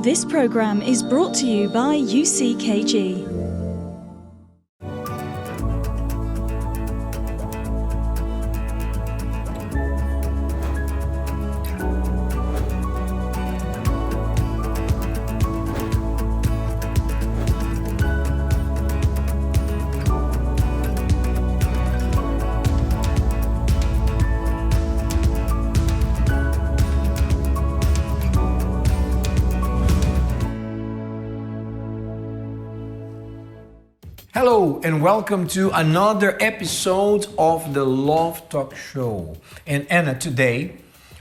This program is brought to you by UCKG. Hello and welcome to another episode of the Love Talk Show. And Anna, today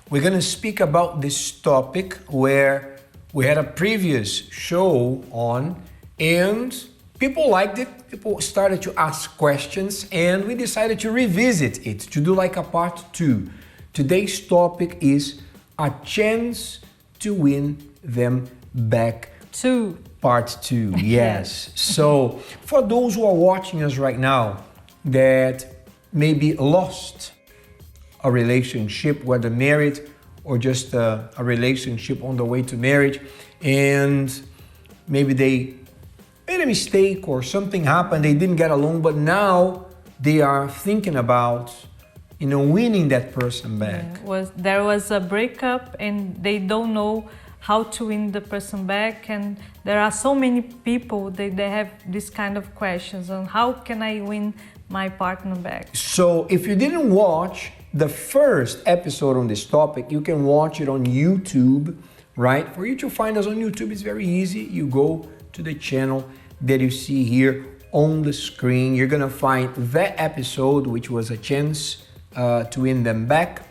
we're going to speak about this topic where we had a previous show on and people liked it. People started to ask questions and we decided to revisit it, to do like a part 2. Today's topic is a chance to win them back. Part 2, yes. So for those who are watching us right now that maybe lost a relationship, whether married or just a relationship on the way to marriage, and maybe they made a mistake or something happened, they didn't get along, but now they are thinking about, winning that person back. There was a breakup and they don't know how to win the person back, and there are so many people that they have this kind of questions on how can I win my partner back. So if you didn't watch the first episode on this topic, you can watch it on YouTube, right? For you to find us on YouTube, it's very easy. You go to the channel that you see here on the screen. You're gonna find that episode, which was a chance to win them back,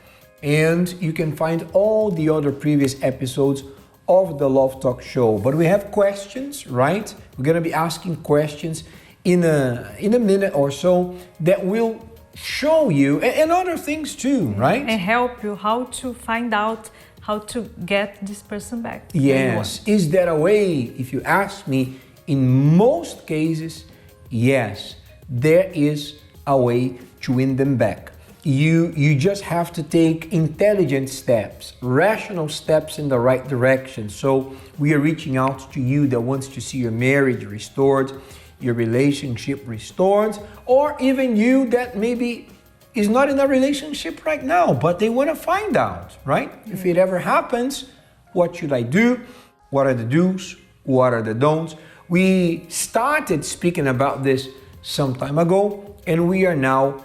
and you can find all the other previous episodes of the Love Talk Show. But we have questions, right? We're gonna be asking questions in a minute or so that will show you, and other things too, right? And help you how to find out how to get this person back. Yes. Is there a way? If you ask me, in most cases, yes, there is a way to win them back. You just have to take intelligent steps, rational steps in the right direction. So we are reaching out to you that wants to see your marriage restored, your relationship restored, or even you that maybe is not in a relationship right now, but they want to find out, right? If it ever happens, what should I do? What are the do's? What are the don'ts? We started speaking about this some time ago, and we are now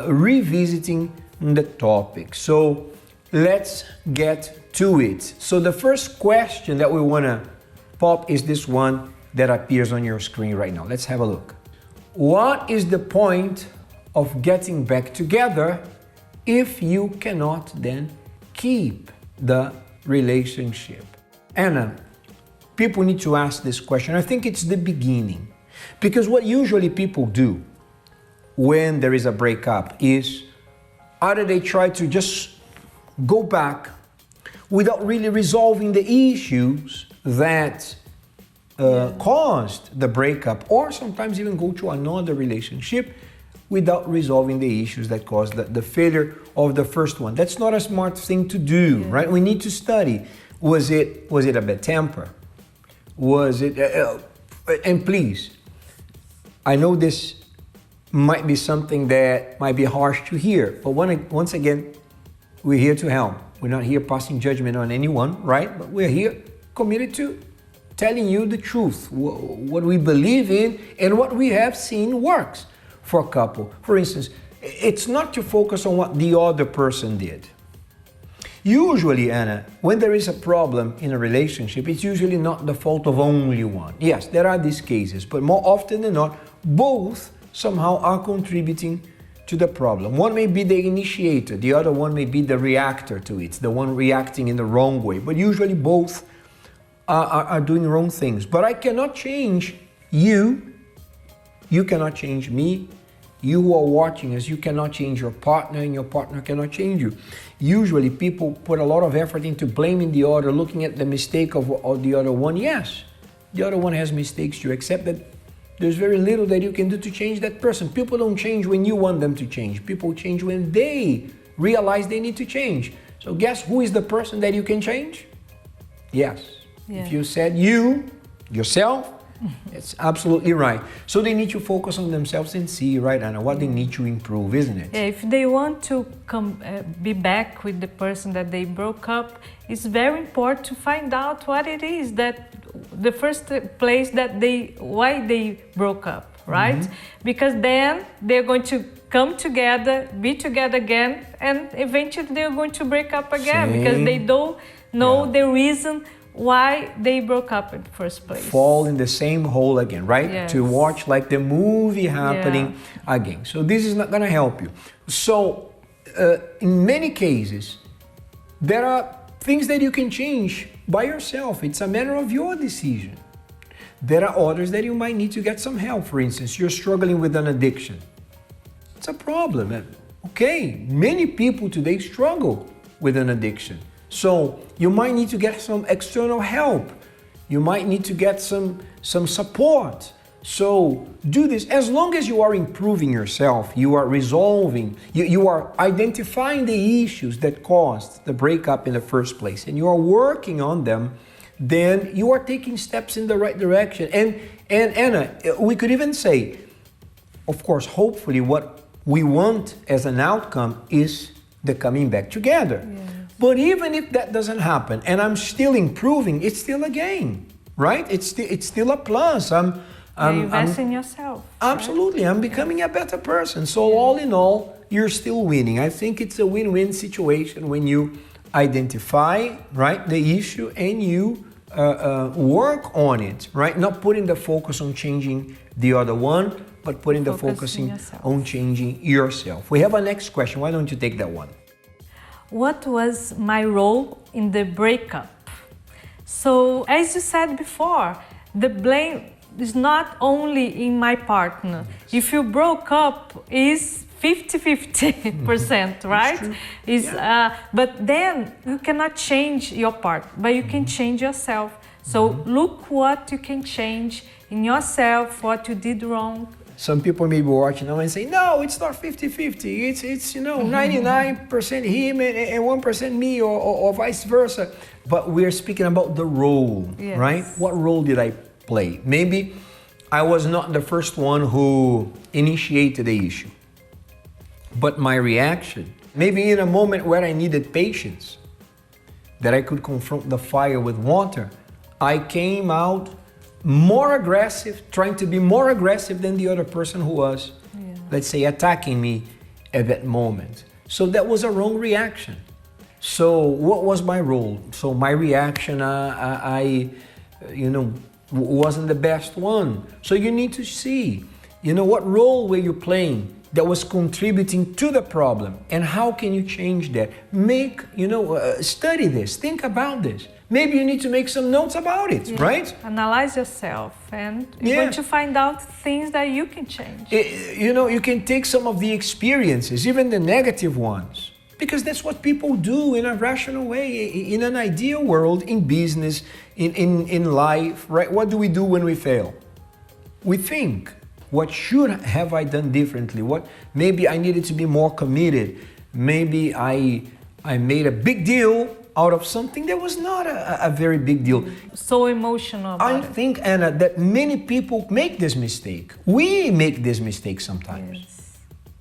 revisiting the topic. So let's get to it. So the first question that we want to pop is this one that appears on your screen right now. Let's have a look. What is the point of getting back together if you cannot then keep the relationship? Anna, people need to ask this question. I think it's the beginning, because what usually people do when there is a breakup is either they try to just go back without really resolving the issues that caused the breakup, or sometimes even go to another relationship without resolving the issues that caused the failure of the first one. That's not a smart thing to do, right? We need to study. Was it a bad temper? Was it, and please, I know this might be something that might be harsh to hear, but once again, we're here to help. We're not here passing judgment on anyone, right? But we're here committed to telling you the truth, what we believe in and what we have seen works for a couple. For instance, it's not to focus on what the other person did. Usually, Anna, when there is a problem in a relationship, it's usually not the fault of only one. Yes, there are these cases, but more often than not, both somehow are contributing to the problem. One may be the initiator, the other one may be the reactor to it, the one reacting in the wrong way. But usually both are doing wrong things. But I cannot change you. You cannot change me. You who are watching us, you cannot change your partner, and your partner cannot change you. Usually people put a lot of effort into blaming the other, looking at the mistake of the other one. Yes, the other one has mistakes. You accept that there's very little that you can do to change that person. People don't change when you want them to change. People change when they realize they need to change. So guess who is the person that you can change? Yes, If you said yourself, it's absolutely right. So they need to focus on themselves and see, right, Ana, what they need to improve, isn't it? Yeah, if they want to come be back with the person that they broke up, it's very important to find out what it is that the first place that why they broke up, right? Because then they're going to come together, be together again, and eventually they're going to break up again because they don't know the reason why they broke up in the first place. Fall in the same hole again, right? Yes. To watch like the movie happening again. So this is not going to help you. So in many cases, there are things that you can change by yourself. It's a matter of your decision. There are others that you might need to get some help. For instance, you're struggling with an addiction. It's a problem. Okay, many people today struggle with an addiction. So you might need to get some external help. You might need to get some support. So do this. As long as you are improving yourself, you are resolving, you are identifying the issues that caused the breakup in the first place, and you are working on them, then you are taking steps in the right direction. And Ana, we could even say, of course, hopefully what we want as an outcome is the coming back together. Yeah. But even if that doesn't happen and I'm still improving, it's still a gain, right? It's still a plus. You invest in yourself. Absolutely. Right? I'm becoming a better person. So all in all, you're still winning. I think it's a win-win situation when you identify, right, the issue and you work on it, right? Not putting the focus on changing the other one, but putting the focus on changing yourself. We have a next question. Why don't you take that one? What was my role in the breakup? So, as you said before, the blame is not only in my partner. Yes. If you broke up, it's 50-50%, right? But then you cannot change your part, but you can change yourself. So look what you can change in yourself, what you did wrong. Some people may be watching now and say, no, it's not 50-50. It's 99% him and 1% me or vice versa. But we're speaking about the role, right? What role did I play? Maybe I was not the first one who initiated the issue. But my reaction, maybe in a moment where I needed patience, that I could confront the fire with water, I came out more aggressive, trying to be more aggressive than the other person who was, let's say, attacking me at that moment. So that was a wrong reaction. So what was my role? So my reaction, wasn't the best one. So you need to see, what role were you playing that was contributing to the problem, and how can you change that? Study this, think about this. Maybe you need to make some notes about it, right? Analyze yourself, and you're going to find out things that you can change. You can take some of the experiences, even the negative ones, because that's what people do in a rational way, in an ideal world, in business, in life, right? What do we do when we fail? We think, what should have I done differently? What maybe I needed to be more committed. Maybe I made a big deal out of something that was not a very big deal. So emotional about it. I think, Ana, that many people make this mistake. We make this mistake sometimes,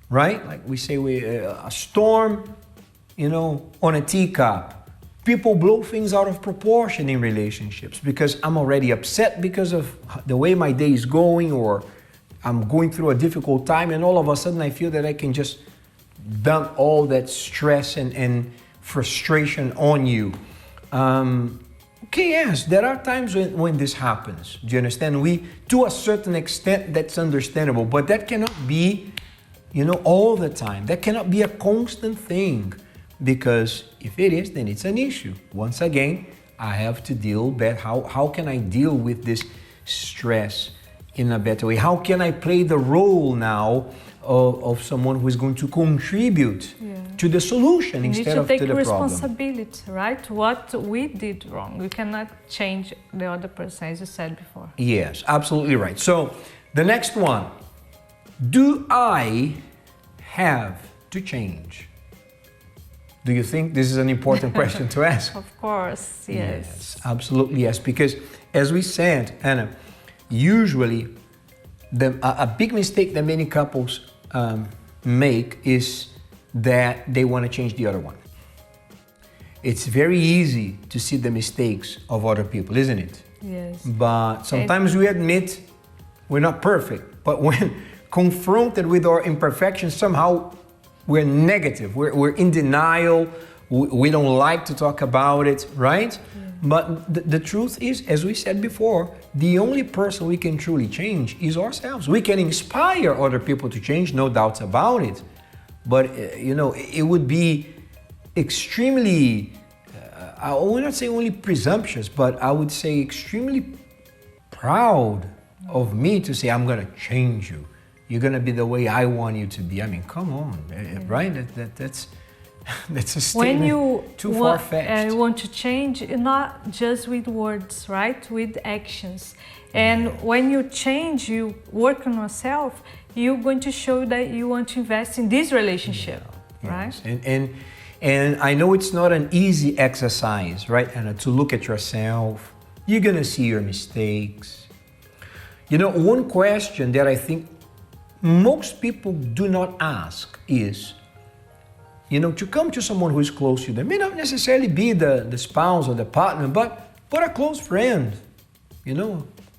right? Like we say, a storm, on a teacup. People blow things out of proportion in relationships because I'm already upset because of the way my day is going, or I'm going through a difficult time, and all of a sudden I feel that I can just dump all that stress and frustration on you. Yes, there are times when this happens. Do you understand? To a certain extent, that's understandable, but that cannot be, all the time. That cannot be a constant thing, because if it is, then it's an issue. Once again, I have to deal better. How can I deal with this stress in a better way? How can I play the role now of someone who is going to contribute to the solution instead of to the problem? You need to take responsibility, right? What we did wrong. We cannot change the other person, as you said before. Yes, absolutely right. So the next one, do I have to change? Do you think this is an important question to ask? Of course, yes. Yes, absolutely yes. Because as we said, Anna, usually a big mistake that many couples make is that they want to change the other one. It's very easy to see the mistakes of other people, isn't it? Yes. But sometimes we admit we're not perfect. But when confronted with our imperfections, somehow we're negative. We're in denial. We don't like to talk about it, right? Yeah. But the truth is, as we said before, the only person we can truly change is ourselves. We can inspire other people to change, no doubts about it. But, it would be extremely, I will not say only presumptuous, but I would say extremely proud of me to say, I'm going to change you. You're going to be the way I want you to be. I mean, come on, right? That's a statement too far-fetched. You want to change, not just with words, right? With actions. And when you change, you work on yourself, you're going to show that you want to invest in this relationship, right? Yes. And I know it's not an easy exercise, right, Anna, to look at yourself. You're going to see your mistakes. One question that I think most people do not ask is, to come to someone who is close to them, may not necessarily be the spouse or the partner, but a close friend,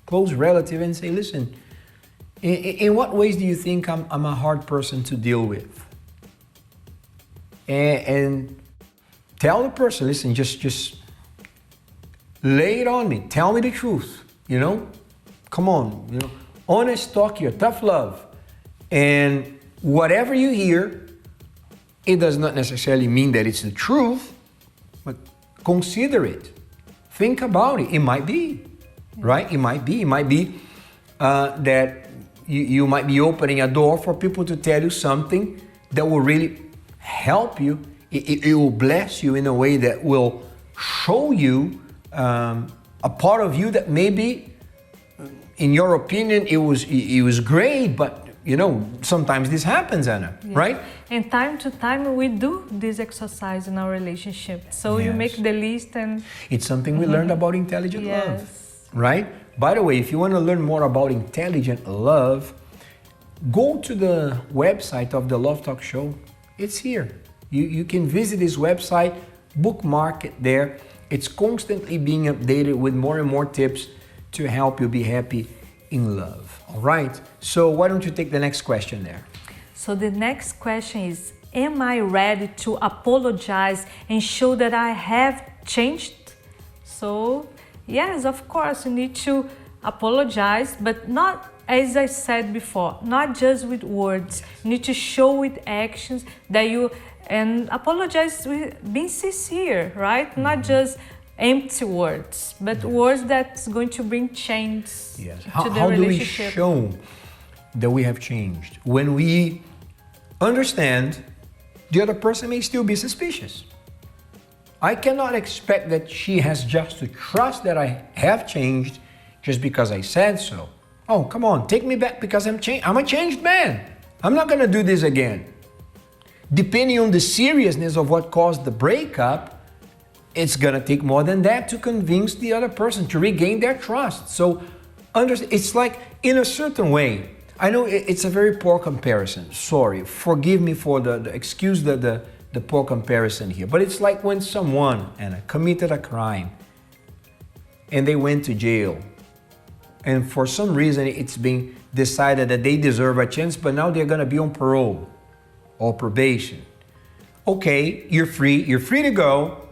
close relative, and say, listen, in what ways do you think I'm a hard person to deal with? And tell the person, listen, just lay it on me. Tell me the truth, Come on, honest talk here, tough love. And whatever you hear, it does not necessarily mean that it's the truth, but consider it. Think about it. It might be, right? It might be that you might be opening a door for people to tell you something that will really help you. It will bless you in a way that will show you a part of you that maybe, in your opinion, it was great, but sometimes this happens, Anna, right? And time to time we do this exercise in our relationship. So you make the list, and it's something we learned about intelligent love, right? By the way, if you want to learn more about intelligent love, go to the website of the Love Talk Show. It's here. You can visit this website, bookmark it there. It's constantly being updated with more and more tips to help you be happy in love. All right. So why don't you take the next question there? So the next question is, am I ready to apologize and show that I have changed? So yes, of course, you need to apologize, but not, as I said before, not just with words. You need to show with actions that you, and apologize with being sincere, right? Not just empty words, but words that's going to bring change to the relationship. How do we show that we have changed? When we understand the other person may still be suspicious. I cannot expect that she has just to trust that I have changed just because I said so. Oh, come on, take me back because I'm a changed man. I'm not going to do this again. Depending on the seriousness of what caused the breakup, it's going to take more than that to convince the other person to regain their trust. So it's like, in a certain way, I know it's a very poor comparison. Sorry, forgive me for excuse the poor comparison here. But it's like when someone, Anna, committed a crime and they went to jail. And for some reason, it's been decided that they deserve a chance, but now they're going to be on parole or probation. Okay, you're free to go.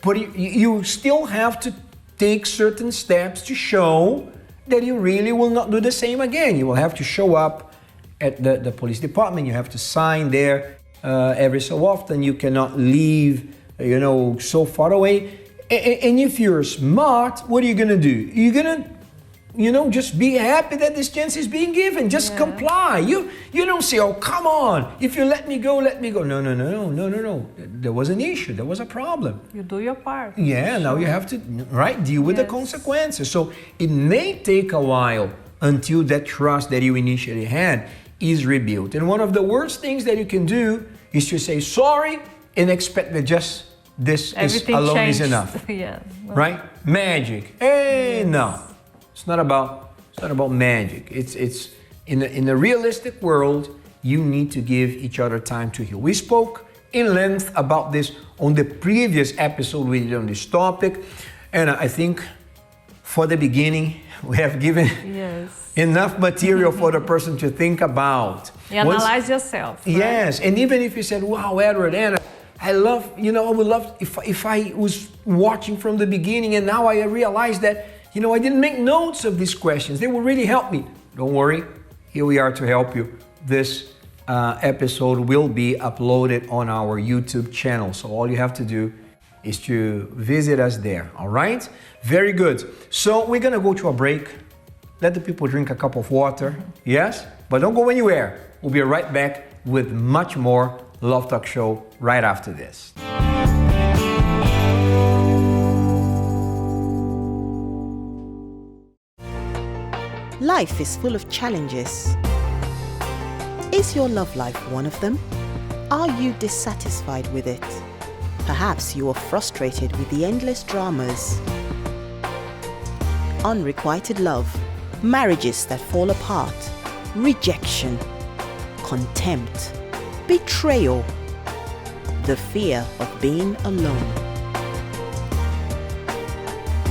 But you still have to take certain steps to show that you really will not do the same again. You will have to show up at the police department. You have to sign there every so often. You cannot leave, so far away. And if you're smart, what are you going to do? You're going to just be happy that this chance is being given. Just comply. You don't say, oh, come on. If you let me go, let me go. No. There was an issue. There was a problem. You do your part. Yeah, now you have to, deal with the consequences. So it may take a while until that trust that you initially had is rebuilt. And one of the worst things that you can do is to say sorry and expect that just this Everything alone changed. is enough. Yeah. Right? Magic. Hey, no. It's not about magic. It's in a realistic world, you need to give each other time to heal. We spoke in length about this on the previous episode we did on this topic, and I think for the beginning we have given enough material for the person to think about. Analyze yourself. Right? Yes, and even if you said, "Wow, Edward, Anna, I would love if I was watching from the beginning and now I realized that, I didn't make notes of these questions. They will really help me." Don't worry, here we are to help you. This episode will be uploaded on our YouTube channel. So all you have to do is to visit us there, all right? Very good. So we're gonna go to a break. Let the people drink a cup of water, yes? But don't go anywhere. We'll be right back with much more Love Talk Show right after this. Life is full of challenges. Is your love life one of them? Are you dissatisfied with it? Perhaps you are frustrated with the endless dramas. Unrequited love, marriages that fall apart, rejection, contempt, betrayal, the fear of being alone.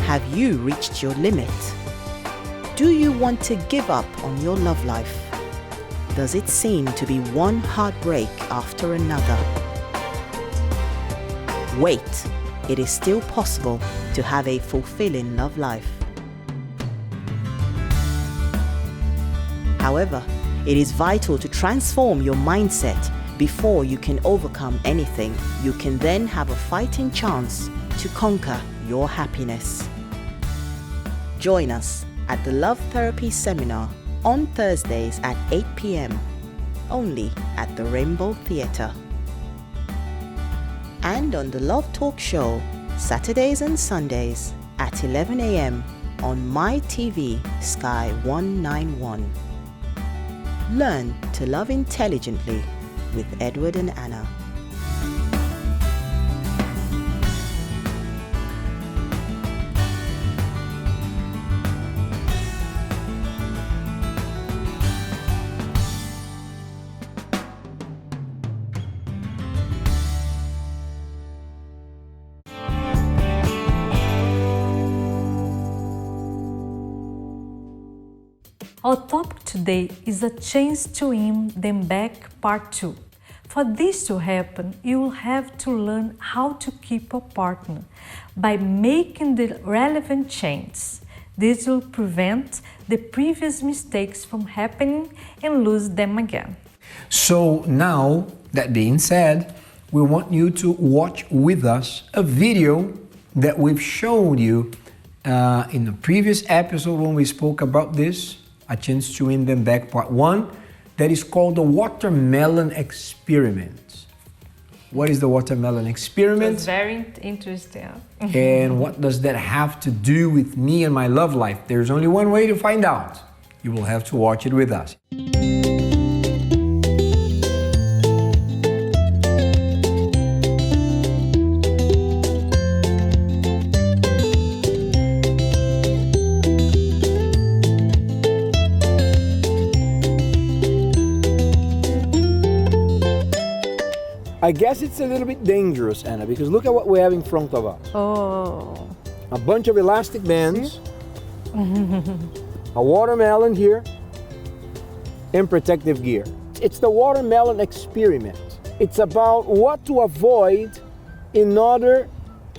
Have you reached your limit? Do you want to give up on your love life? Does it seem to be one heartbreak after another? Wait, it is still possible to have a fulfilling love life. However, it is vital to transform your mindset before you can overcome anything. You can then have a fighting chance to conquer your happiness. Join us at the Love Therapy Seminar on Thursdays at 8 p.m. only at the Rainbow Theatre. And on the Love Talk Show Saturdays and Sundays at 11 a.m. on MyTV Sky 191. Learn to love intelligently with Edward and Ana. Our topic today is a chance to win them back part 2. For this to happen, you will have to learn how to keep a partner by making the relevant changes. This will prevent the previous mistakes from happening and lose them again. So now, that being said, we want you to watch with us a video that we've showed you in the previous episode when we spoke about this, A Chance to Win Them Back Part 1, that is called the Watermelon Experiment. What is the Watermelon Experiment? It's very interesting. And what does that have to do with me and my love life? There's only one way to find out. You will have to watch it with us. I guess it's a little bit dangerous, Anna, because look at what we have in front of us. Oh. A bunch of elastic bands, a watermelon here, and protective gear. It's the Watermelon Experiment. It's about what to avoid in order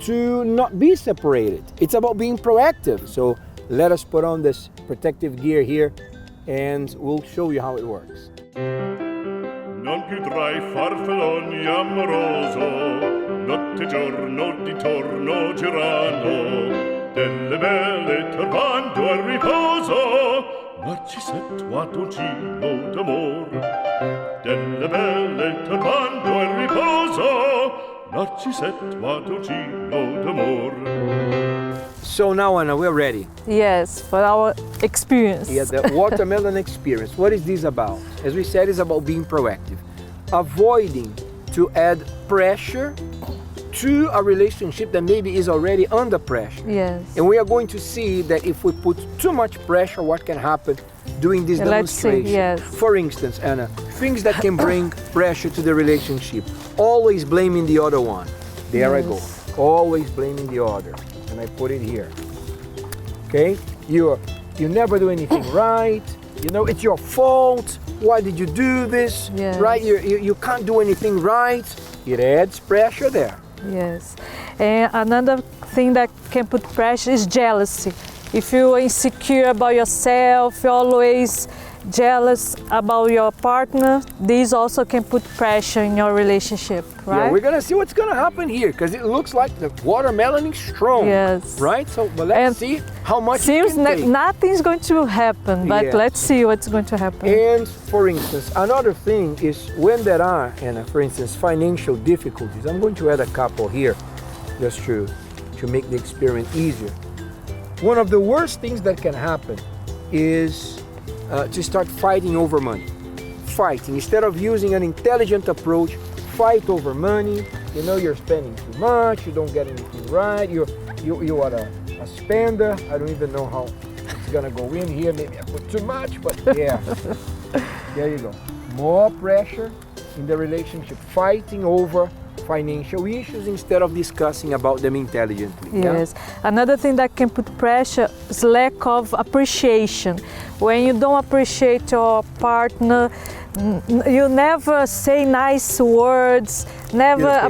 to not be separated. It's about being proactive. So let us put on this protective gear here and we'll show you how it works. Non più tra i farfalloni amoroso, notte e giorno di torno girando, delle belle turbando al riposo, Narcisetto a dolcino d'amor. Delle belle turbando al riposo, Narcisetto a dolcino d'amor. So now, Anna, we're ready. Yes, for our experience. Yeah, the Watermelon Experience. What is this about? As we said, it's about being proactive. Avoiding to add pressure to a relationship that maybe is already under pressure. Yes. And we are going to see that if we put too much pressure, what can happen during this Let's see, demonstration. yes. For instance, Anna, things that can bring pressure to the relationship. Always blaming the other one. There I go. Always blaming the other. And I put it here. Okay? You never do anything right. You know, it's your fault. Why did you do this? Yes. Right? You can't do anything right. It adds pressure there. Yes. And another thing that can put pressure is jealousy. If you're insecure about yourself, you're always jealous about your partner, this also can put pressure in your relationship, right? Yeah, we're gonna see what's gonna happen here because it looks like the watermelon is strong. Yes. Right? So, but let's see how much seems it can take. nothing's going to happen, but Yeah. let's see what's going to happen. And for instance, another thing is when there are, for instance, financial difficulties. I'm going to add a couple here just to make the experience easier. One of the worst things that can happen is to start fighting over money. Fighting. Instead of using an intelligent approach, fight over money. You know, you're spending too much, you don't get anything right, you are a spender. I don't even know how it's gonna go in here. Maybe I put too much, but yeah. There you go. More pressure in the relationship, fighting over financial issues instead of discussing about them intelligently. Yes. Another thing that can put pressure is lack of appreciation. When you don't appreciate your partner, you never say nice words, never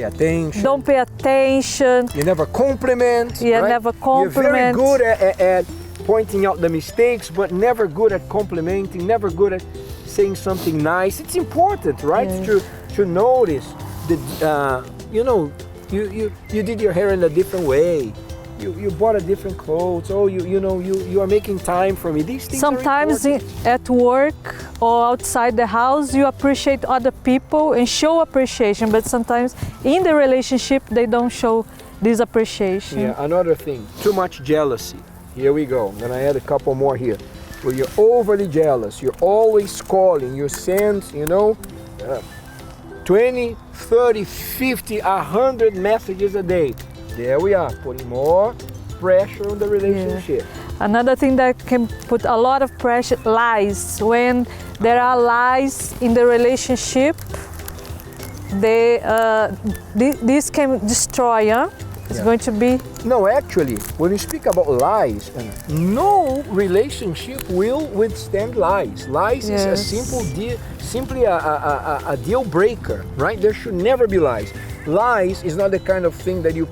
Don't pay attention. You never compliment. Yeah, right? never compliment. You're very good at pointing out the mistakes, but never good at complimenting, never good at saying something nice. It's important, right? Yes. To notice that, you did your hair in a different way. You bought a different clothes. Oh, you are making time for me. These things sometimes are important. at work or outside the house, you appreciate other people and show appreciation, but sometimes in the relationship, they don't show this appreciation. Yeah, another thing, too much jealousy. Here we go. I'm gonna add a couple more here. Where you're overly jealous, you're always calling, you send, 20, 30, 50, 100 messages a day. There we are, putting more pressure on the relationship. Yeah. Another thing that can put a lot of pressure, lies. When there are lies in the relationship, this can destroy, It's going to be... No, actually, when you speak about lies, no relationship will withstand lies. Lies is a simply a deal breaker, right? There should never be lies. Lies is not the kind of thing that you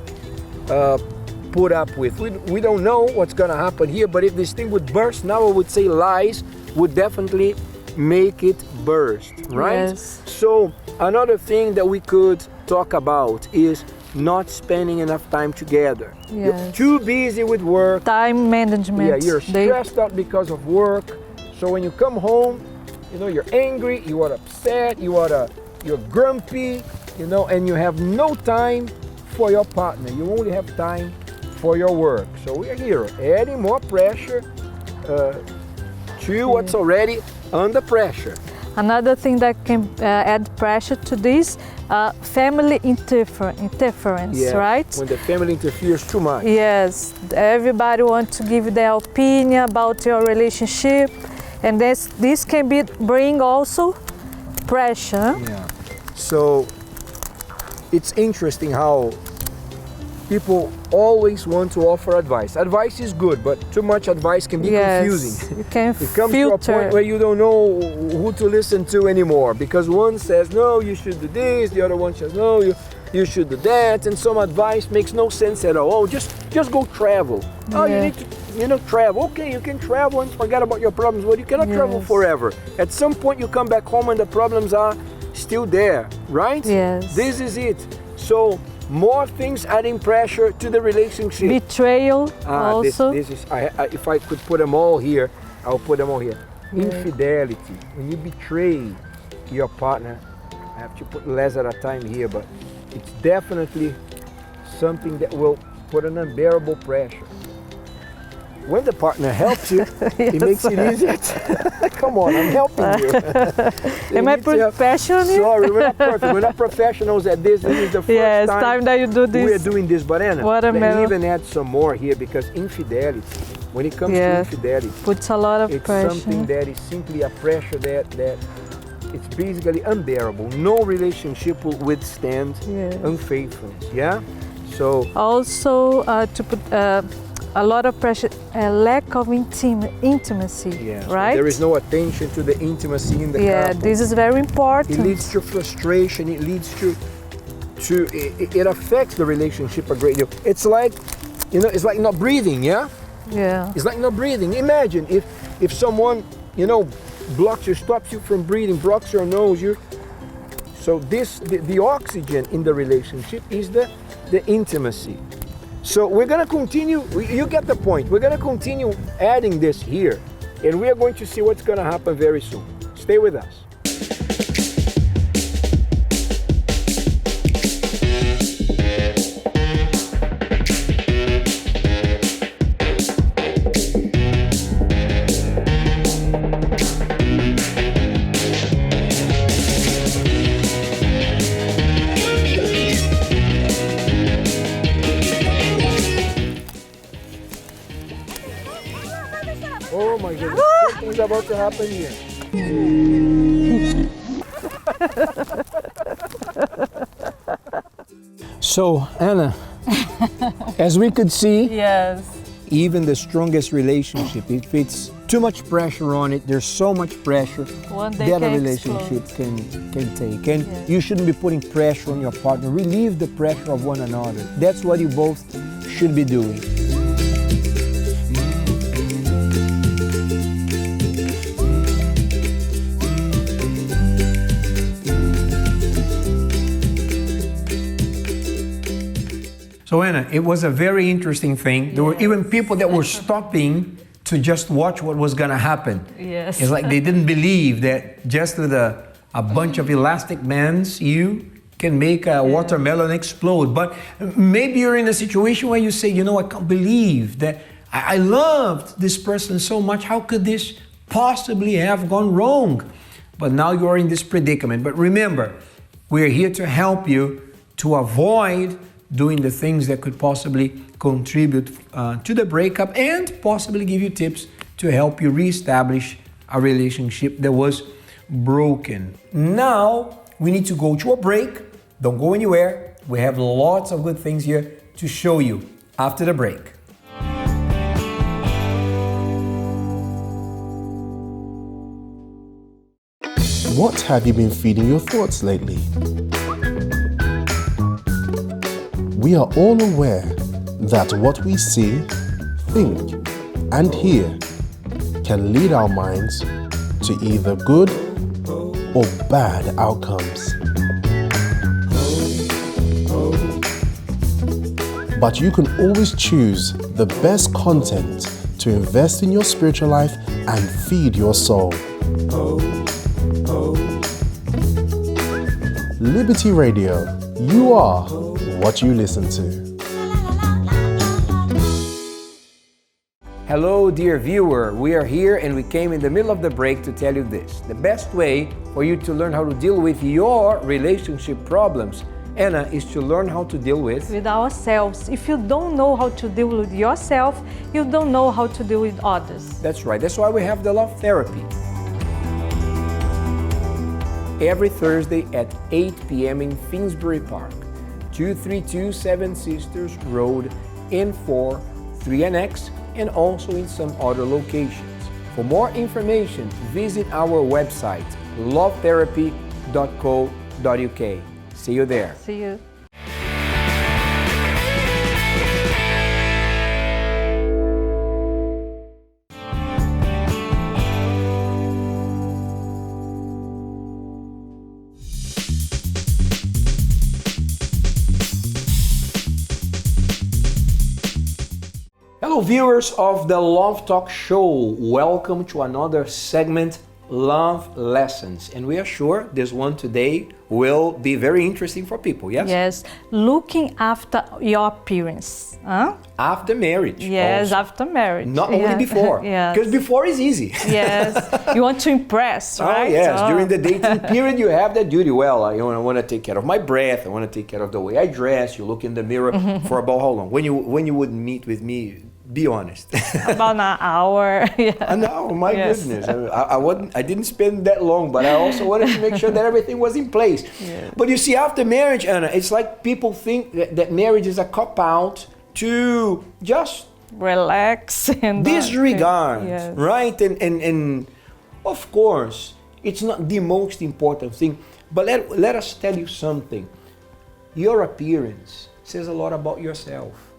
put up with. We don't know what's gonna happen here, but if this thing would burst now, I would say lies would definitely make it burst, right? Yes. So another thing that we could talk about is not spending enough time together. Yes. You're too busy with work. Time management. Yeah, you're stressed out because of work. So when you come home, you're angry, you are upset, you're grumpy, and you have no time for your partner. You only have time for your work. So we're here adding more pressure to what's already under pressure. Another thing that can add pressure to this, family interference, right? When the family interferes too much. Yes, everybody wants to give their opinion about your relationship, and this can bring also pressure. Yeah. So it's interesting how people always want to offer advice. Advice is good, but too much advice can be confusing. You can It comes to a point where you don't know who to listen to anymore, because one says, no, you should do this, the other one says, no, you should do that, and some advice makes no sense at all. Oh, just go travel. Oh, you need to travel. Okay, you can travel and forget about your problems, but you cannot travel forever. At some point you come back home and the problems are still there, right? Yes. This is it. So more things adding pressure to the relationship. Betrayal also. This is, if I could put them all here, I'll put them all here. Infidelity. When you betray your partner, I have to put less at a time here, but it's definitely something that will put an unbearable pressure. when the partner helps you, it makes it easier. Come on, I'm helping you. Am I professional? Sorry, we're not perfect. We're not professionals at this. This is the first time that you do this. We are doing this, but Ana, What a let medal. me even add some more here, because infidelity, when it comes to infidelity, puts a lot of it's pressure. something that is simply a pressure that it's basically unbearable. No relationship will withstand unfaithfulness. Yeah. So also to put a lot of pressure, a lack of intimacy, right? There is no attention to the intimacy in the couple. This is very important. It leads to frustration. It leads to it affects the relationship a great deal. It's like, it's like not breathing. Yeah. Yeah. It's like not breathing. Imagine if someone, blocks you, stops you from breathing, blocks your nose. So the oxygen in the relationship is the intimacy. So we're gonna continue, you get the point. We're gonna continue adding this here, and we are going to see what's gonna happen very soon. Stay with us. Oh my goodness, something's about to happen here. So, Ana, as we could see, even the strongest relationship, if it's too much pressure on it, there's so much pressure that a relationship can take. And you shouldn't be putting pressure on your partner. Relieve the pressure of one another. That's what you both should be doing. So Ana, it was a very interesting thing. There were even people that were stopping to just watch what was gonna happen. Yes. It's like they didn't believe that just with a bunch of elastic bands, you can make a watermelon explode. But maybe you're in a situation where you say, I can't believe that I loved this person so much. How could this possibly have gone wrong? But now you're in this predicament. But remember, we're here to help you to avoid doing the things that could possibly contribute to the breakup, and possibly give you tips to help you reestablish a relationship that was broken. Now, we need to go to a break. Don't go anywhere. We have lots of good things here to show you after the break. What have you been feeding your thoughts lately? We are all aware that what we see, think, and hear can lead our minds to either good or bad outcomes. But you can always choose the best content to invest in your spiritual life and feed your soul. Liberty Radio, you are what you listen to. Hello, dear viewer. We are here and we came in the middle of the break to tell you this. The best way for you to learn how to deal with your relationship problems, Ana, is to learn how to deal with ourselves. If you don't know how to deal with yourself, you don't know how to deal with others. That's right. That's why we have the Love Therapy. Every Thursday at 8 p.m. in Finsbury Park, 232 Seven Sisters Road, N4, 3NX, and also in some other locations. For more information, visit our website, lovetherapy.co.uk. See you there. See you. Hello viewers of the Love Talk Show, welcome to another segment love lessons. And we are sure this one today will be very interesting for people, yes? Yes, looking after your appearance. Huh? After marriage. Yes, also. after marriage. Not only before. Yes. Because before is easy. Yes, you want to impress, right? Oh, yes. During the dating period, you have that duty. Well, I want to take care of my breath. I want to take care of the way I dress. You look in the mirror for about how long? When you would meet with me, be honest. About an hour. Yeah. An hour, my goodness. I didn't spend that long, but I also wanted to make sure that everything was in place. Yeah. But you see, after marriage, Anna, it's like people think that marriage is a cop-out to just Relax and disregard, yes. right? And of course, it's not the most important thing. But let us tell you something. Your appearance says a lot about yourself.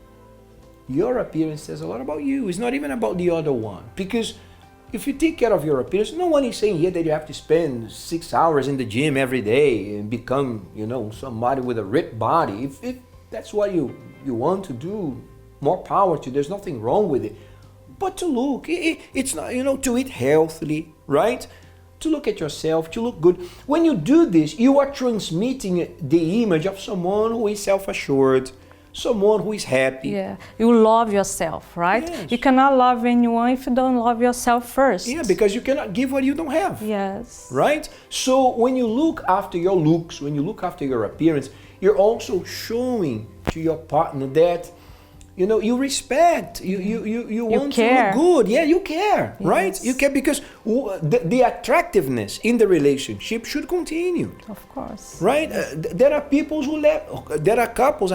Your appearance says a lot about you. It's not even about the other one. Because if you take care of your appearance, no one is saying here that you have to spend 6 hours in the gym every day and become, somebody with a ripped body. If that's what you want to do, more power to you. There's nothing wrong with it. But to look, it's not, to eat healthily, right? To look at yourself, to look good. When you do this, you are transmitting the image of someone who is self-assured, someone who is happy. Yeah, you love yourself, right? Yes. You cannot love anyone if you don't love yourself first. Yeah, because you cannot give what you don't have. Yes. Right? So when you look after your looks, when you look after your appearance, you're also showing to your partner that you respect, you want care. to look good. Yeah, you care, right? Yes. You care because the attractiveness in the relationship should continue. Of course. Right? There are couples,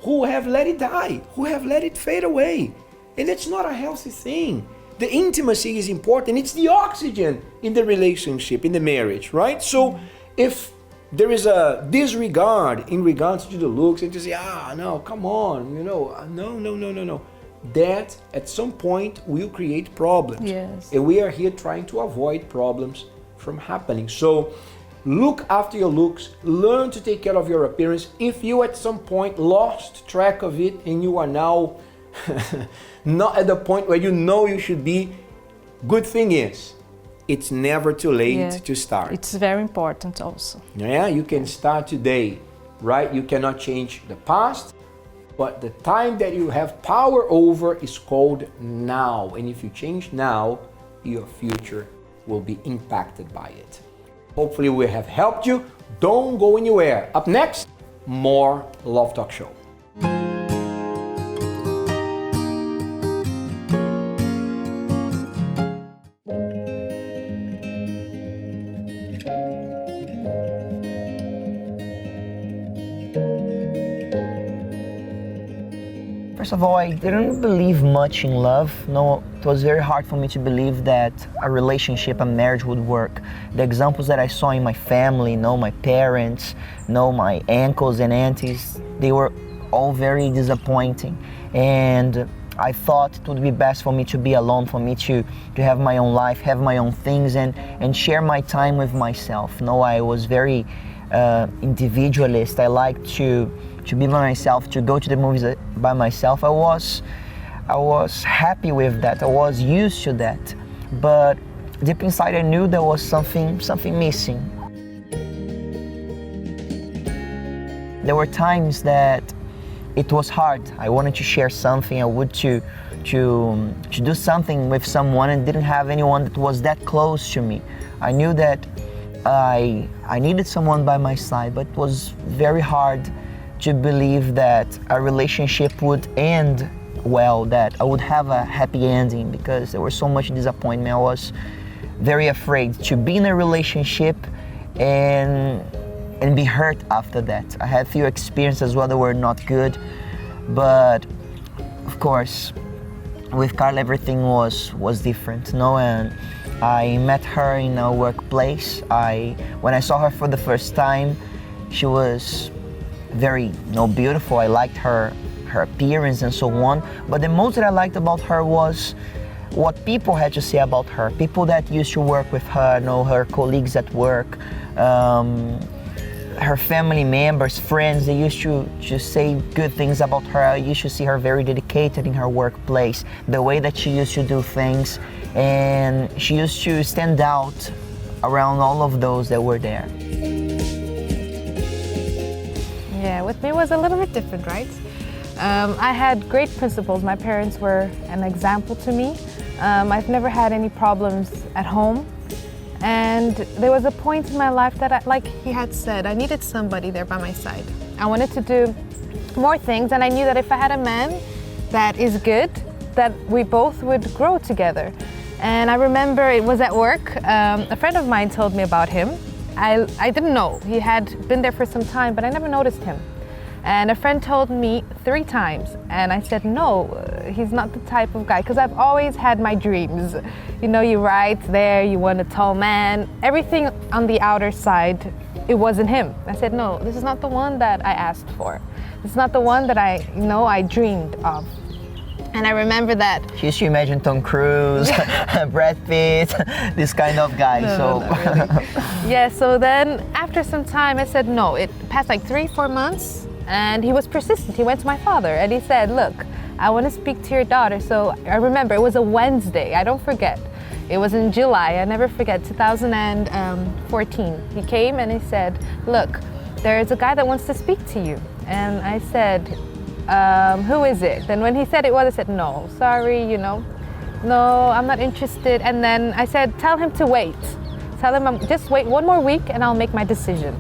who have let it die, who have let it fade away. And it's not a healthy thing. The intimacy is important. It's the oxygen in the relationship, in the marriage, right? So if there is a disregard in regards to the looks and to say, no, come on, no. That at some point will create problems. Yes. And we are here trying to avoid problems from happening. So look after your looks, learn to take care of your appearance. If you at some point lost track of it and you are now not at the point where you should be, good thing is, it's never too late to start. It's very important also. Yeah, you can start today, right? You cannot change the past, but the time that you have power over is called now. And if you change now, your future will be impacted by it. Hopefully we have helped you. Don't go anywhere. Up next, more Love Talk Show. First of all, I didn't believe much in love. No, it was very hard for me to believe that a relationship, a marriage would work. The examples that I saw in my family, my parents, my uncles and aunties, they were all very disappointing. And I thought it would be best for me to be alone, for me to have my own life, have my own things and share my time with myself. I was very individualist. I liked to be by myself, to go to the movies by myself. I was happy with that. I was used to that. But deep inside I knew there was something missing. There were times that it was hard. I wanted to share something. I would to do something with someone and didn't have anyone that was that close to me. I knew that I needed someone by my side, but it was very hard to believe that a relationship would end well, that I would have a happy ending, because there was so much disappointment. I was very afraid to be in a relationship and be hurt after that. I had few experiences as well that were not good, but of course with Carla everything was different, and I met her in a workplace. When I saw her for the first time, she was very beautiful. I liked her appearance and so on, but the most that I liked about her was what people had to say about her. People that used to work with her, her colleagues at work, her family members, friends, they used to say good things about her. I used to see her very dedicated in her workplace, the way that she used to do things, and she used to stand out around all of those that were there. Yeah, with me it was a little bit different, right? I had great principles. My parents were an example to me. I've never had any problems at home. And there was a point in my life that, like he had said, I needed somebody there by my side. I wanted to do more things, and I knew that if I had a man that is good, that we both would grow together. And I remember it was at work. A friend of mine told me about him. I didn't know. He had been there for some time, but I never noticed him. And a friend told me 3 times, and I said, no, he's not the type of guy, because I've always had my dreams. You know, you write there, you want a tall man, everything on the outer side, it wasn't him. I said, no, this is not the one that I asked for. It's not the one that I dreamed of. And I remember that. She used to imagine Tom Cruise, Brad Pitt, this kind of guy. No, not really. Yeah, so then after some time I said no. It passed like 3-4 months. And he was persistent. He went to my father and he said, look, I want to speak to your daughter. So I remember it was a Wednesday, I don't forget. It was in July, I never forget, 2014. He came and he said, look, there is a guy that wants to speak to you. And I said, who is it? And when he said it was, I said, no, sorry, no, I'm not interested. And then I said, tell him to wait. Tell him, just wait 1 more week and I'll make my decision.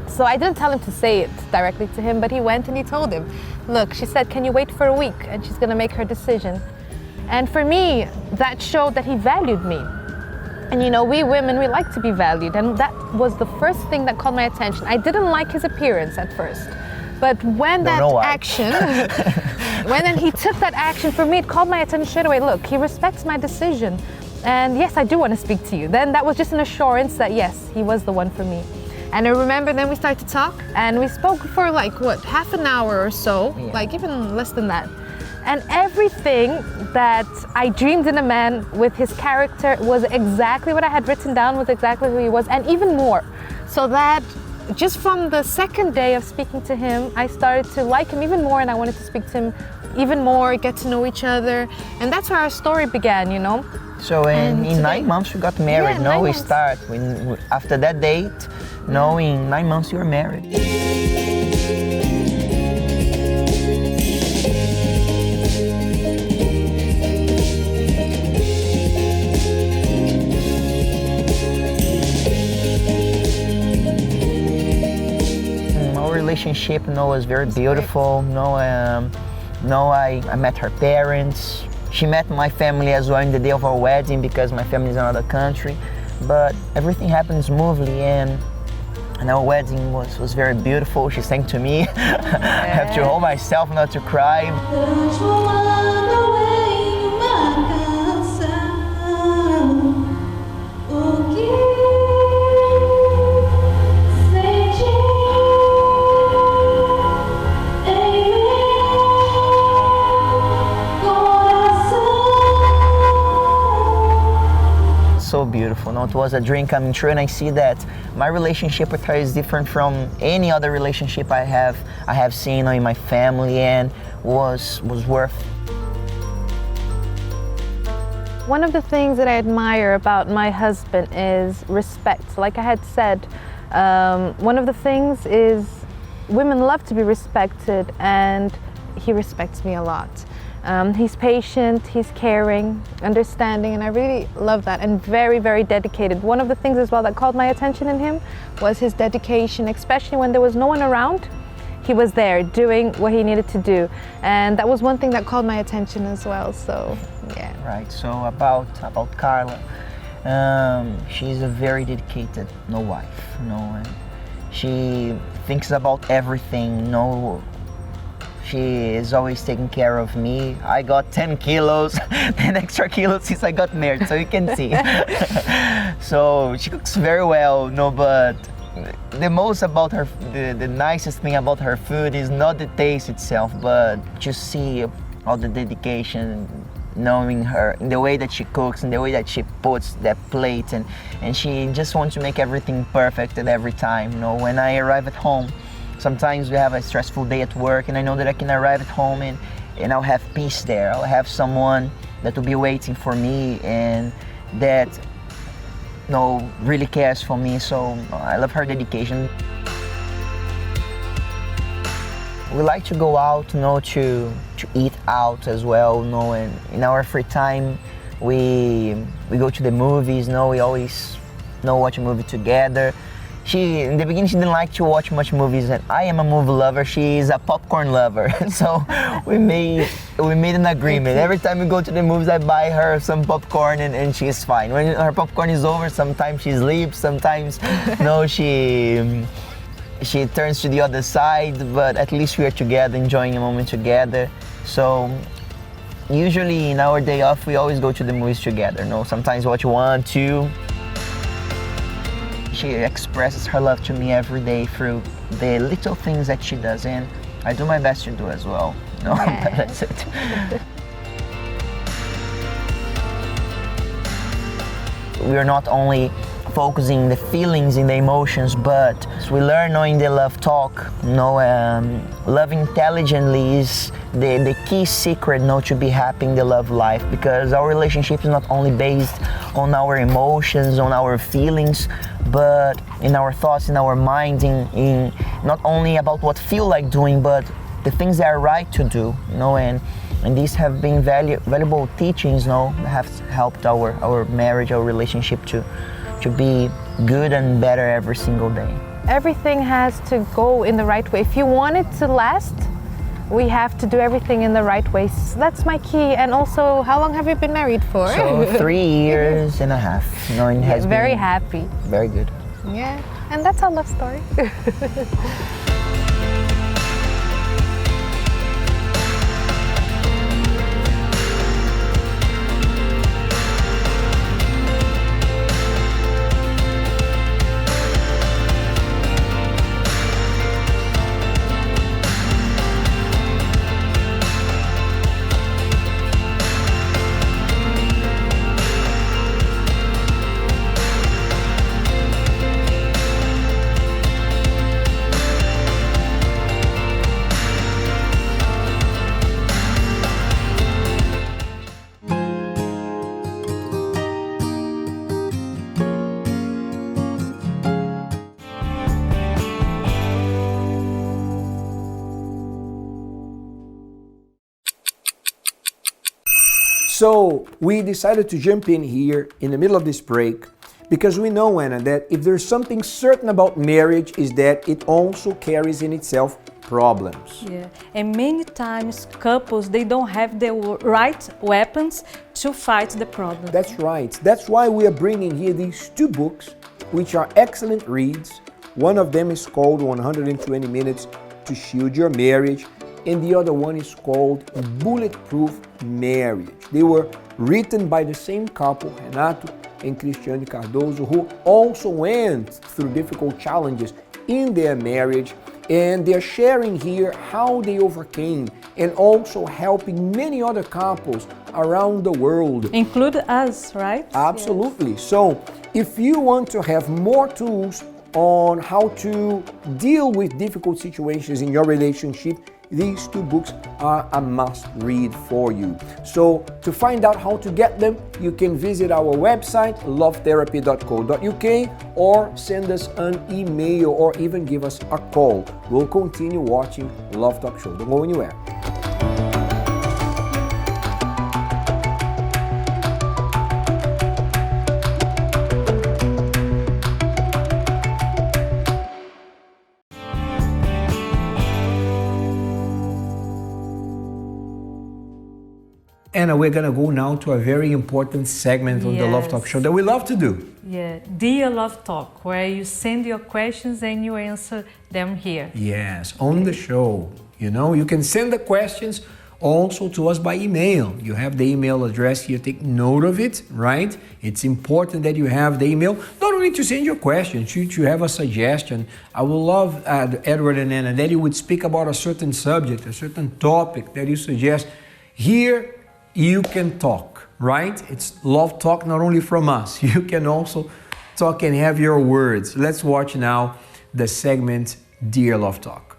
So I didn't tell him to say it directly to him, but he went and he told him, look, she said, can you wait for a week? And she's gonna make her decision. And for me, that showed that he valued me. And we women, we like to be valued. And that was the first thing that caught my attention. I didn't like his appearance at first. But when that action, when then he took that action, for me, it called my attention straight away. Look, he respects my decision. And yes, I do want to speak to you. Then that was just an assurance that yes, he was the one for me. And I remember then we started to talk and we spoke for like, half an hour or so, like even less than that. And everything that I dreamed in a man with his character was exactly what I had written down, was exactly who he was, and even more. So that just from the second day of speaking to him, I started to like him even more and I wanted to speak to him even more, get to know each other. And that's where our story began, So in 9 months we got married. Yeah, we start, after that date, in 9 months you were married. Our relationship was very beautiful. I met her parents. She met my family as well in the day of our wedding because my family is in another country. But everything happened smoothly and our wedding was very beautiful. She sang to me. I have to hold myself not to cry. So beautiful. It was a dream coming true, and I see that my relationship with her is different from any other relationship I have seen in my family, and was worth. One of the things that I admire about my husband is respect. Like I had said, one of the things is women love to be respected, and he respects me a lot. He's patient, he's caring, understanding, and I really love that, and very, very dedicated. One of the things as well that called my attention in him was his dedication, especially when there was no one around. He was there doing what he needed to do, and that was one thing that called my attention as well, so yeah. Right, so about Carla, she's a very dedicated wife. She thinks about everything. She is always taking care of me. I got 10 kilos, 10 extra kilos since I got married, so you can see. So she cooks very well, but the most about her, the nicest thing about her food is not the taste itself, but just see all the dedication, knowing her, in the way that she cooks, in the way that she puts that plate, and she just wants to make everything perfect at every time. You know, when I arrive at home, sometimes we have a stressful day at work, and I know that I can arrive at home and I'll have peace there. I'll have someone that will be waiting for me and that, you know, really cares for me. So I love her dedication. We like to go out, you know, to eat out as well, you know, and in our free time we go to the movies, you know, we always, you know, watch a movie together. In the beginning she didn't like to watch much movies, and I am a movie lover, she is a popcorn lover. So we made an agreement. Every time we go to the movies I buy her some popcorn and she's fine. When her popcorn is over, sometimes she sleeps, sometimes, you know, she turns to the other side, but at least we are together, enjoying a moment together. So usually in our day off, we always go to the movies together. You know, sometimes watch 1, 2. She expresses her love to me every day through the little things that she does, and I do my best to do as well. No, Yeah. That's it. We are not only focusing the feelings and the emotions, but we learn knowing the love talk. You know, love intelligently is the key secret, you know, to be happy in the love life, because our relationship is not only based on our emotions, on our feelings, but in our thoughts, in our mind, in not only about what feel like doing, but the things that are right to do, you know, and these have been valuable teachings, you know, that have helped our marriage, our relationship to be good and better every single day. Everything has to go in the right way. If you want it to last, we have to do everything in the right way. So that's my key. And also, how long have you been married for? So 3 years and a half. You know, and has Very been happy. very good. Yeah, and that's our love story. So we decided to jump in here in the middle of this break because we know, Ana, that if there's something certain about marriage is that it also carries in itself problems. Yeah, and many times couples, they don't have the right weapons to fight the problem. That's right. That's why we are bringing here these 2 books, which are excellent reads. One of them is called 120 Minutes to Shield Your Marriage, and the other one is called Bulletproof Marriage. They were written by the same couple, Renato and Cristiane Cardoso, who also went through difficult challenges in their marriage, and they're sharing here how they overcame and also helping many other couples around the world. Include us, right? Absolutely. So if you want to have more tools on how to deal with difficult situations in your relationship, these 2 books are a must read for you. So to find out how to get them, you can visit our website, lovetherapy.co.uk, or send us an email or even give us a call. We'll continue watching Love Talk Show. Don't go anywhere. Anna, we're going to go now to a very important segment on the Love Talk Show that we love to do. Yeah, Dear Love Talk, where you send your questions and you answer them here. Yes, on the show. You know, you can send the questions also to us by email. You have the email address here, take note of it, right? It's important that you have the email, not only to send your questions, to have a suggestion. I would love, Edward and Ana, that you would speak about a certain subject, a certain topic that you suggest. Here, you can talk, right? It's love talk not only from us. You can also talk and have your words. Let's watch now the segment Dear Love Talk.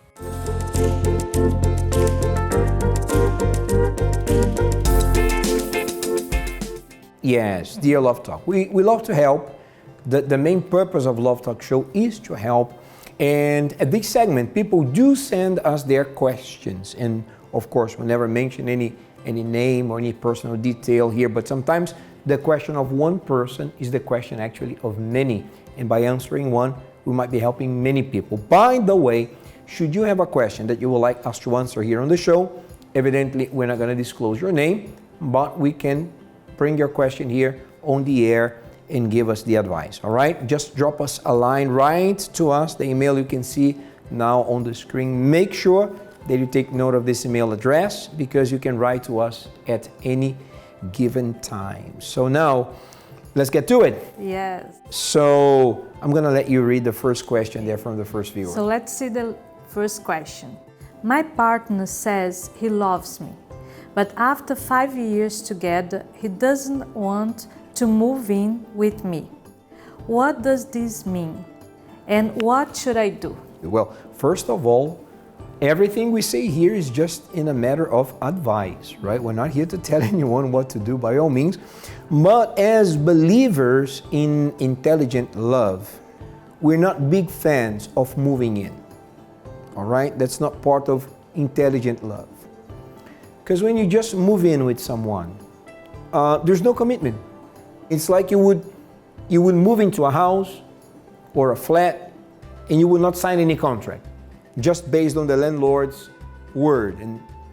Yes, Dear Love Talk. We love to help. The main purpose of Love Talk Show is to help. And at this segment, people do send us their questions. And of course, we never mention any name or any personal detail here, but sometimes the question of one person is the question actually of many. And by answering one, we might be helping many people. By the way, should you have a question that you would like us to answer here on the show, evidently we're not going to disclose your name, but we can bring your question here on the air and give us the advice, all right? Just drop us a line right to us, the email you can see now on the screen. Make sure that you take note of this email address because you can write to us at any given time. So now, let's get to it. Yes. So I'm gonna let you read the first question there from the first viewer. So let's see the first question. My partner says he loves me, but after 5 years together, he doesn't want to move in with me. What does this mean? And what should I do? Well, first of all, everything we say here is just in a matter of advice, right? We're not here to tell anyone what to do by all means. But as believers in intelligent love, we're not big fans of moving in, all right? That's not part of intelligent love. Because when you just move in with someone, there's no commitment. It's like you would move into a house or a flat and you would not sign any contract, just based on the landlord's word.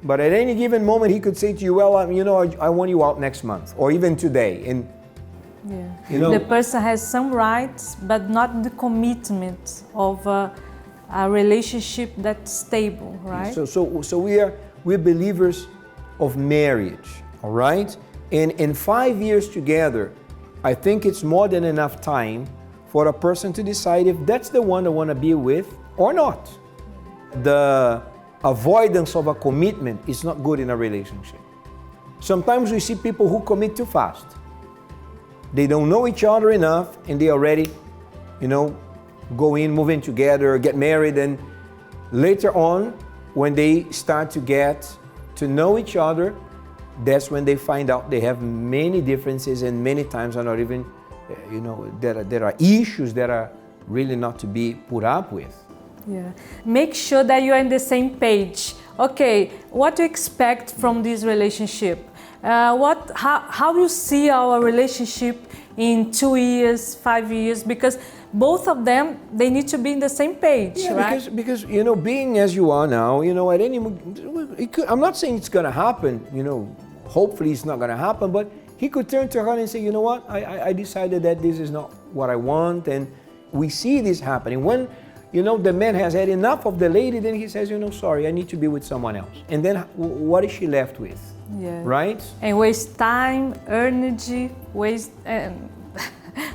But at any given moment, he could say to you, well, I want you out next month or even today. And the person has some rights, but not the commitment of a relationship that's stable, right? So we're believers of marriage, all right? And in 5 years together, I think it's more than enough time for a person to decide if that's the one they want to be with or not. The avoidance of a commitment is not good in a relationship. Sometimes we see people who commit too fast. They don't know each other enough and they already, go in, move in together, get married, and later on, when they start to get to know each other, that's when they find out they have many differences and many times are not even, there are issues that are really not to be put up with. Yeah. Make sure that you're on the same page. Okay, what to expect from this relationship? How you see our relationship in 2 years, 5 years? Because both of them, they need to be in the same page, right? Because being as you are now, at any moment, I'm not saying it's going to happen, hopefully it's not going to happen, but he could turn to her and say, you know what, I decided that this is not what I want, and we see this happening. When, the man has had enough of the lady, then he says, sorry, I need to be with someone else. And then what is she left with? Yeah. Right? And waste time, energy, waste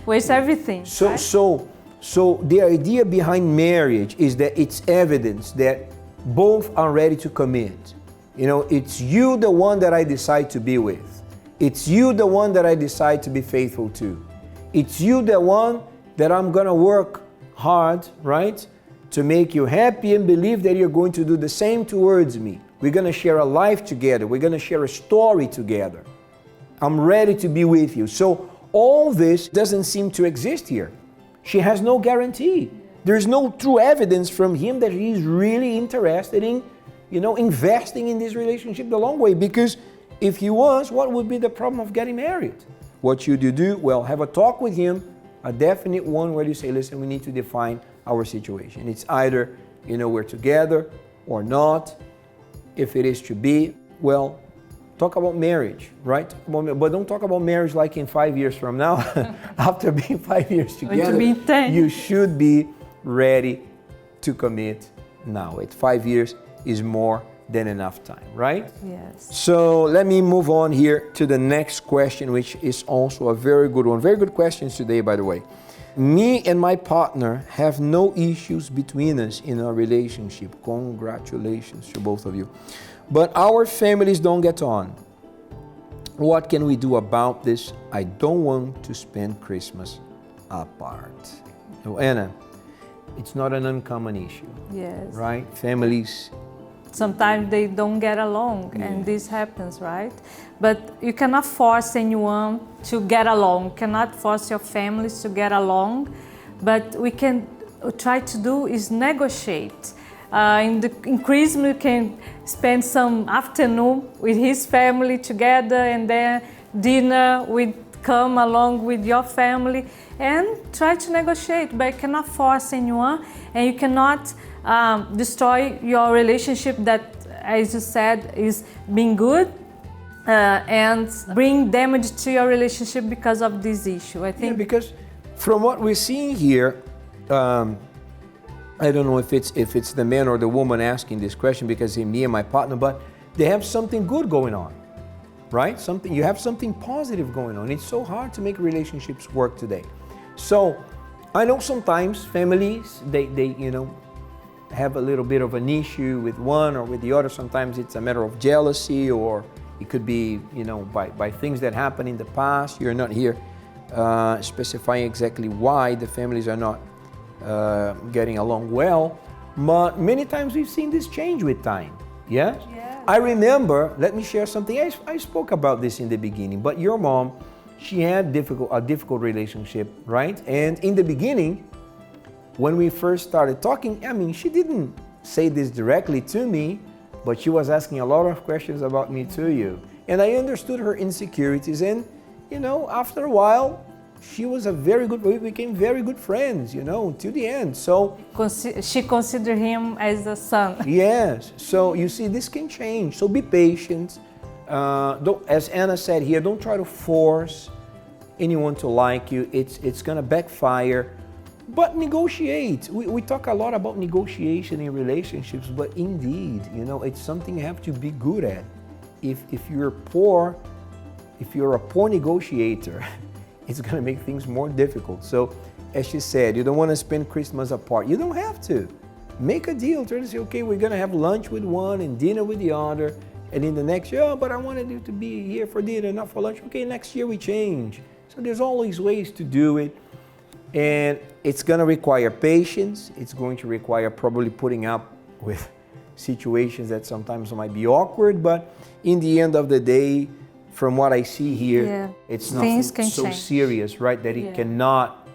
everything. So the idea behind marriage is that it's evidence that both are ready to commit. It's you the one that I decide to be with. It's you the one that I decide to be faithful to. It's you the one that I'm gonna work hard, right, to make you happy and believe that you're going to do the same towards me. We're gonna share a life together. We're gonna share a story together. I'm ready to be with you. So all this doesn't seem to exist here. She has no guarantee. There's no true evidence from him that he's really interested in, investing in this relationship the long way. Because if he was, what would be the problem of getting married? What should you do? Well, have a talk with him, a definite one where you say, listen, we need to define our situation. It's either, we're together or not. If it is to be, well, talk about marriage, right? But don't talk about marriage like in 5 years from now. After being 5 years together, you should be ready to commit now. 5 years is more than enough time, right? Yes. So let me move on here to the next question, which is also a very good one. Very good questions today, by the way. Me and my partner have no issues between us in our relationship. Congratulations to both of you. But our families don't get on. What can we do about this? I don't want to spend Christmas apart. So Anna, it's not an uncommon issue. Yes. Right? Families. Sometimes they don't get along, and this happens, right? But you cannot force anyone to get along. You cannot force your families to get along. But we can try to do is negotiate. In Christmas, you can spend some afternoon with his family together, and then dinner with come along with your family, and try to negotiate. But you cannot force anyone, and you cannot destroy your relationship that, as you said, is being good, and bring damage to your relationship because of this issue. I think because from what we're seeing here, I don't know if it's the man or the woman asking this question, because it's me and my partner, but they have something good going on, right? You have something positive going on. It's so hard to make relationships work today. So I know sometimes families, they have a little bit of an issue with one or with the other. Sometimes it's a matter of jealousy, or it could be, by things that happened in the past. You're not here specifying exactly why the families are not getting along well, but many times we've seen this change with time. Yes? Yeah. I remember, let me share something. I spoke about this in the beginning, but your mom, she had a difficult relationship, right? And in the beginning, when we first started talking, she didn't say this directly to me, but she was asking a lot of questions about me to you. And I understood her insecurities, and after a while, we became very good friends, to the end. So she considered him as a son. Yes. So you see, this can change. So be patient. As Anna said here, don't try to force anyone to like you. It's gonna backfire. But negotiate. We talk a lot about negotiation in relationships, but indeed, it's something you have to be good at. If you're a poor negotiator, it's going to make things more difficult. So, as she said, you don't want to spend Christmas apart. You don't have to. Make a deal. Try to say, okay, we're going to have lunch with one and dinner with the other. And in the next year, but I wanted you to be here for dinner, not for lunch. Okay, next year we change. So there's always ways to do it. And it's going to require patience. It's going to require probably putting up with situations that sometimes might be awkward. But in the end of the day, from what I see here, it's not so serious, right? That it cannot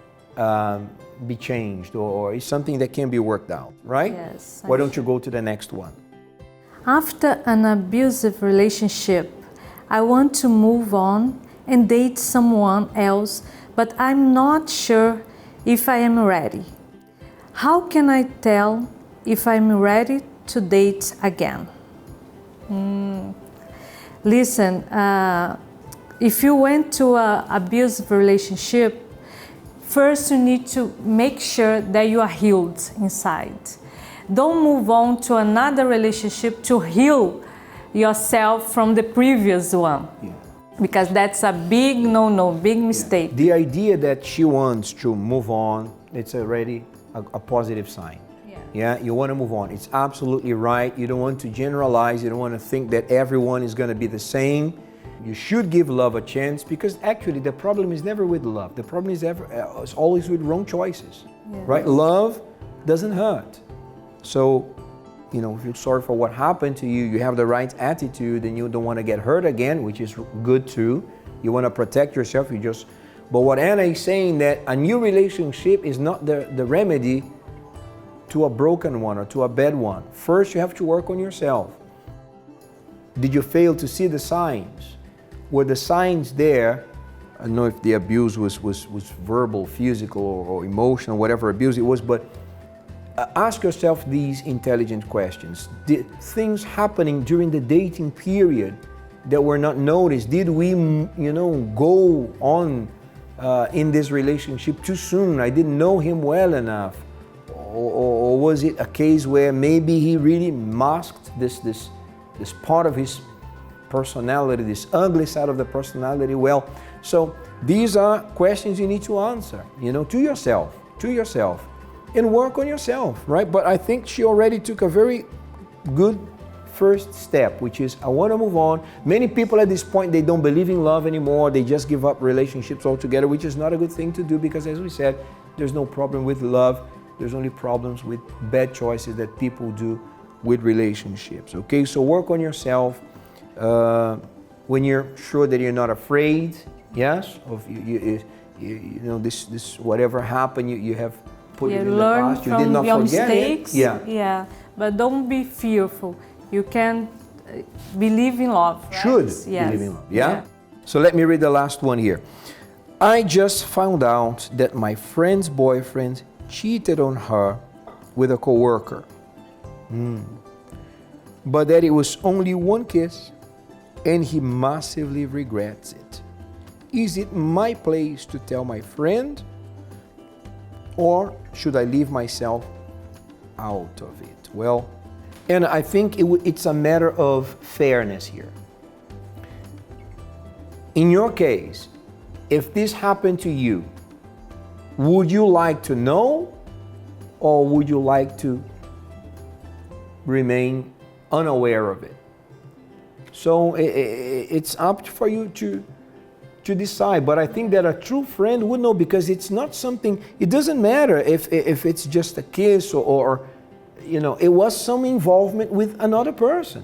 be changed, or it's something that can be worked out, right? Yes. Why don't you go to the next one? After an abusive relationship, I want to move on and date someone else, but I'm not sure if I am ready. How can I tell if I'm ready to date again? Listen, if you went to an abusive relationship, first you need to make sure that you are healed inside. Don't move on to another relationship to heal yourself from the previous one. Yeah. Because that's a big no-no, big mistake. The idea that she wants to move on, it's already a positive sign. Yeah, you want to move on. It's absolutely right. You don't want to generalize. You don't want to think that everyone is going to be the same. You should give love a chance, because actually the problem is never with love. The problem is always with wrong choices, right? Love doesn't hurt. So, if you're sorry for what happened to you, you have the right attitude, and you don't want to get hurt again, which is good too. You want to protect yourself. But what Anna is saying, that a new relationship is not the remedy to a broken one or to a bad one. First, you have to work on yourself. Did you fail to see the signs? Were the signs there? I don't know if the abuse was verbal, physical, or emotional, whatever abuse it was, but ask yourself these intelligent questions. Did things happening during the dating period that were not noticed? Did we, go on in this relationship too soon? I didn't know him well enough. Or was it a case where maybe he really masked this part of his personality, this ugly side of the personality well? So these are questions you need to answer, to yourself, and work on yourself, right? But I think she already took a very good first step, which is I want to move on. Many people at this point, they don't believe in love anymore. They just give up relationships altogether, which is not a good thing to do because, as we said, there's no problem with love. There's only problems with bad choices that people do with relationships. Okay, so work on yourself. When you're sure that you're not afraid, yes, of you know this whatever happened, you have put it in the past. You did not forget mistakes. it. Yeah. Yeah, but don't be fearful. You can believe in love. Right? Should Yes. believe in love. Yeah? So let me read the last one here. I just found out that my friend's boyfriend cheated on her with a coworker. But that it was only one kiss and he massively regrets it. Is it my place to tell my friend or should I leave myself out of it? Well, and I think it's a matter of fairness here. In your case, if this happened to you, would you like to know or would you like to remain unaware of it? So it's up for you to decide, but I think that a true friend would know because it's not something, it doesn't matter if it's just a kiss or you know, it was some involvement with another person.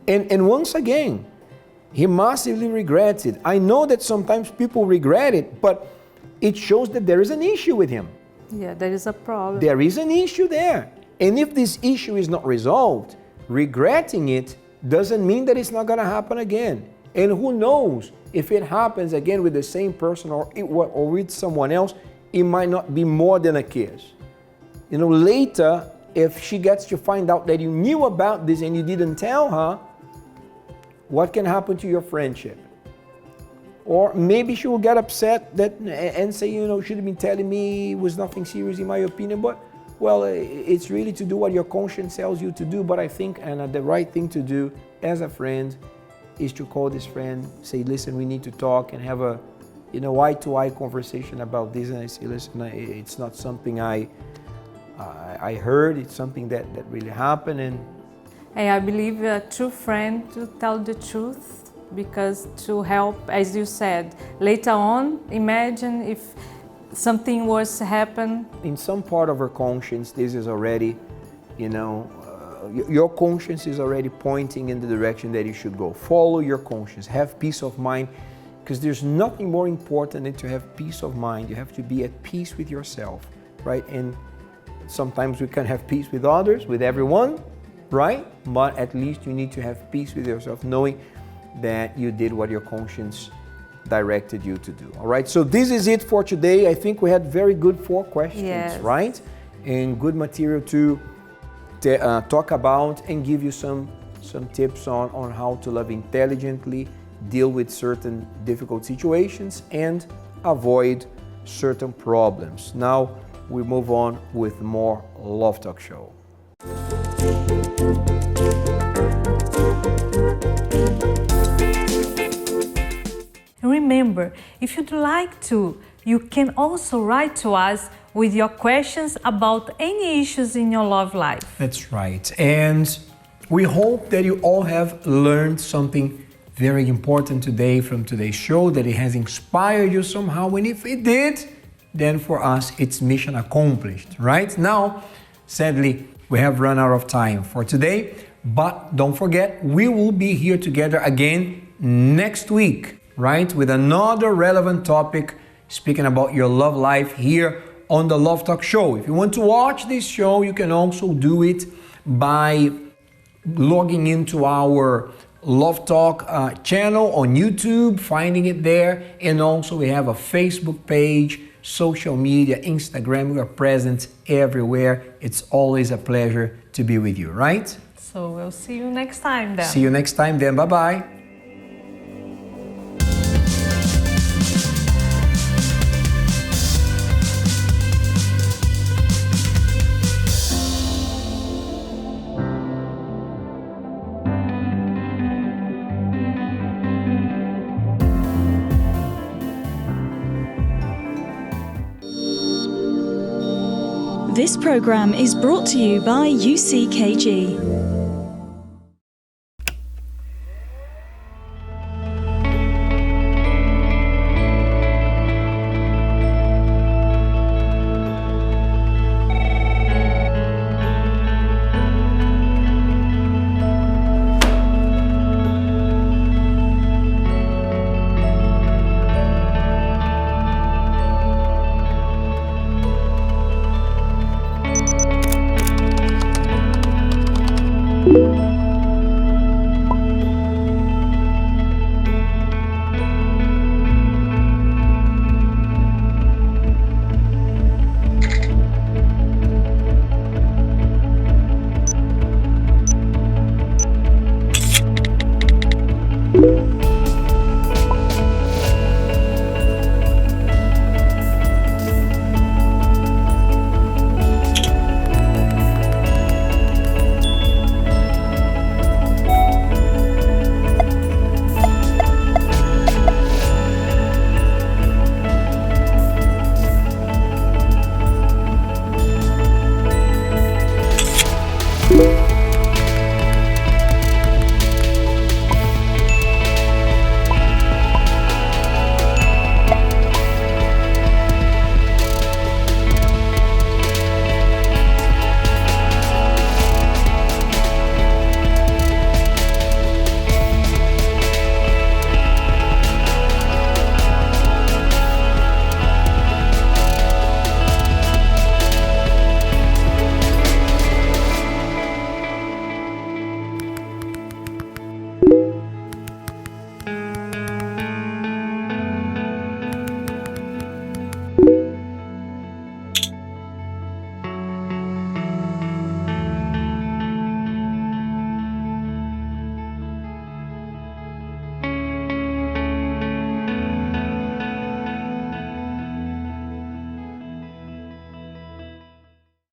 And once again, he massively regrets it. I know that sometimes people regret it, but it shows that there is an issue with him. Yeah, there is a problem. There is an issue there. And if this issue is not resolved, regretting it doesn't mean that it's not going to happen again. And who knows, if it happens again with the same person or with someone else, it might not be more than a kiss. You know, later, if she gets to find out that you knew about this and you didn't tell her, what can happen to your friendship? Or maybe she will get upset and say, you know, should have been telling me, it was nothing serious in my opinion, but well, it's really to do what your conscience tells you to do. But I think, Anna, the right thing to do as a friend is to call this friend, say, listen, we need to talk and have a, you know, eye-to-eye conversation about this. And I say, listen, it's not something I heard, it's something that really happened. And I believe a true friend to tell the truth because to help, as you said, later on, imagine if something was to happen. In some part of her conscience, this is already, you know, your conscience is already pointing in the direction that you should go. Follow your conscience, have peace of mind, because there's nothing more important than to have peace of mind. You have to be at peace with yourself, right? And sometimes we can have peace with others, with everyone, right? But at least you need to have peace with yourself, knowing that you did what your conscience directed you to do. All right, so this is it for today. I think we had very good 4 questions, yes, right? And good material to talk about and give you some tips on how to love intelligently, deal with certain difficult situations, and avoid certain problems. Now we move on with more Love Talk Show. Remember, if you'd like to, you can also write to us with your questions about any issues in your love life. That's right. And we hope that you all have learned something very important today from today's show, that it has inspired you somehow. And if it did, then for us, it's mission accomplished, right? Now, sadly, we have run out of time for today, but don't forget, we will be here together again next week, right? With another relevant topic, speaking about your love life here on the Love Talk Show. If you want to watch this show, you can also do it by logging into our Love Talk channel on YouTube, finding it there. And also we have a Facebook page, social media, Instagram. We are present everywhere. It's always a pleasure to be with you, right? So we'll see you next time then. See you next time then. Bye-bye. This program is brought to you by UCKG.